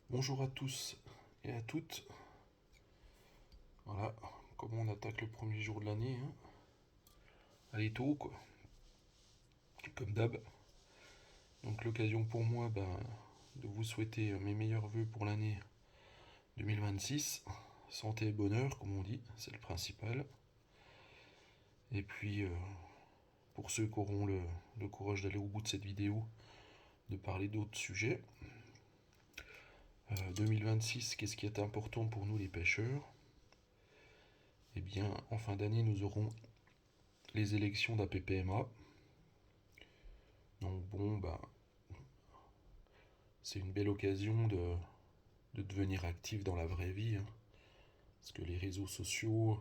Bonjour à tous et à toutes. Voilà, comment on attaque le premier jour de l'année, hein. Allez tôt quoi, comme d'hab. Donc l'occasion pour moi de vous souhaiter mes meilleurs vœux pour l'année 2026. Santé et bonheur, comme on dit, c'est le principal. Et puis pour ceux qui auront le courage d'aller au bout de cette vidéo, de parler d'autres sujets. 2026, qu'est-ce qui est important pour nous les pêcheurs? Eh bien, en fin d'année, nous aurons les élections d'APPMA. Donc bon, c'est une belle occasion de devenir actif dans la vraie vie, hein. Parce que les réseaux sociaux,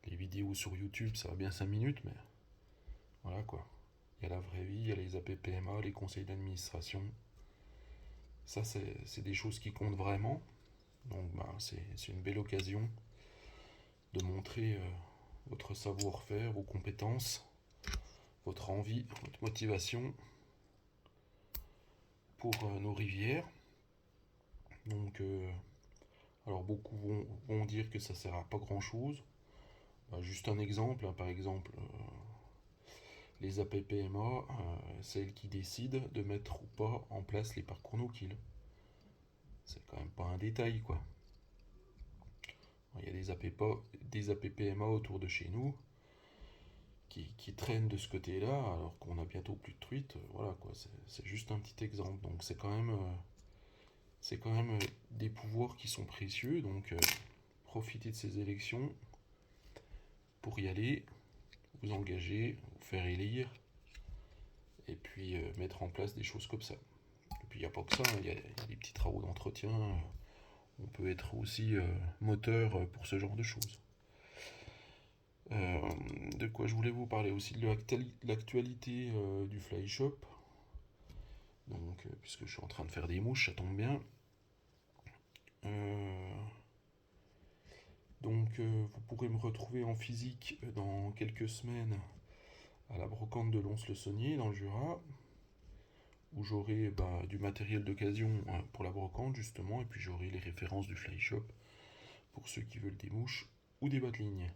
les vidéos sur YouTube, ça va bien 5 minutes, mais voilà quoi. Il y a la vraie vie, il y a les APPMA, les conseils d'administration. Ça, c'est des choses qui comptent vraiment. Donc c'est une belle occasion de montrer votre savoir-faire, vos compétences, votre envie, votre motivation pour nos rivières. Donc, alors beaucoup vont dire que ça sert à pas grand-chose. Juste un exemple, hein, par exemple, les APPMA, celles qui décident de mettre ou pas en place les parcours no-kill. C'est quand même pas un détail, quoi. Il y a des APPMA autour de chez nous qui traînent de ce côté-là, alors qu'on a bientôt plus de truites. Voilà, quoi. C'est juste un petit exemple. Donc c'est quand même des pouvoirs qui sont précieux. Donc profitez de ces élections pour y aller, vous engager, vous faire élire, et puis mettre en place des choses comme ça. Et puis il n'y a pas que ça, hein, il y a des petits travaux d'entretien. On peut être aussi moteur pour ce genre de choses. Euh, de quoi je voulais vous parler aussi de l'actualité du Fly Shop. Donc, puisque je suis en train de faire des mouches, ça tombe bien. Euh, vous pourrez me retrouver en physique dans quelques semaines à la brocante de Lons-le-Saunier, dans le Jura, où j'aurai du matériel d'occasion pour la brocante, justement, et puis j'aurai les références du Fly Shop pour ceux qui veulent des mouches ou des bas de ligne.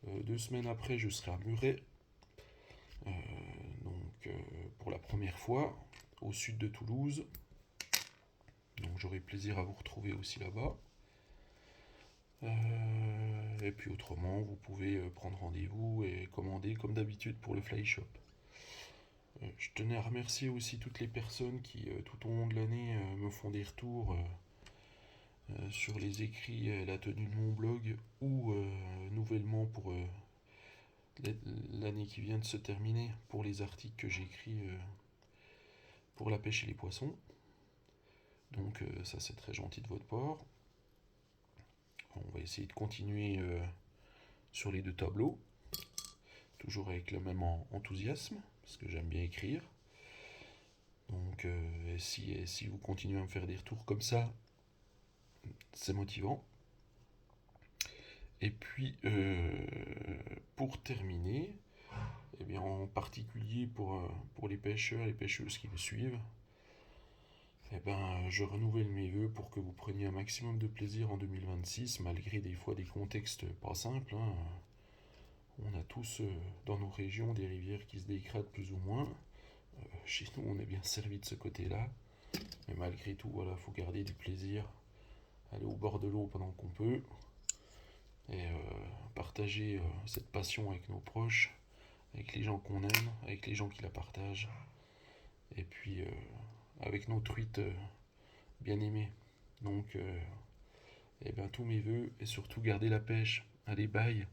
2 semaines après, je serai à Muret, euh, pour la première fois, au sud de Toulouse. Donc j'aurai plaisir à vous retrouver aussi là-bas. Et puis autrement, vous pouvez prendre rendez-vous et commander comme d'habitude pour le Fly Shop. Je tenais à remercier aussi toutes les personnes qui, tout au long de l'année, me font des retours sur les écrits et la tenue de mon blog ou nouvellement pour l'année qui vient de se terminer pour les articles que j'écris pour la pêche et les poissons. Donc ça c'est très gentil de votre part. On va essayer de continuer sur les deux tableaux, toujours avec le même enthousiasme, parce que j'aime bien écrire. Donc si vous continuez à me faire des retours comme ça, c'est motivant. Et puis pour terminer, eh bien, en particulier pour les pêcheurs et les pêcheuses qui me suivent, eh ben, je renouvelle mes voeux pour que vous preniez un maximum de plaisir en 2026, malgré des fois des contextes pas simples, hein. On a tous dans nos régions des rivières qui se dégradent plus ou moins. Chez nous, on est bien servi de ce côté-là. Mais malgré tout, voilà, faut garder du plaisir, aller au bord de l'eau pendant qu'on peut, et partager cette passion avec nos proches, avec les gens qu'on aime, avec les gens qui la partagent, et puis avec nos truites bien aimées. Donc, eh ben, tous mes voeux, et surtout garder la pêche. Allez, bye!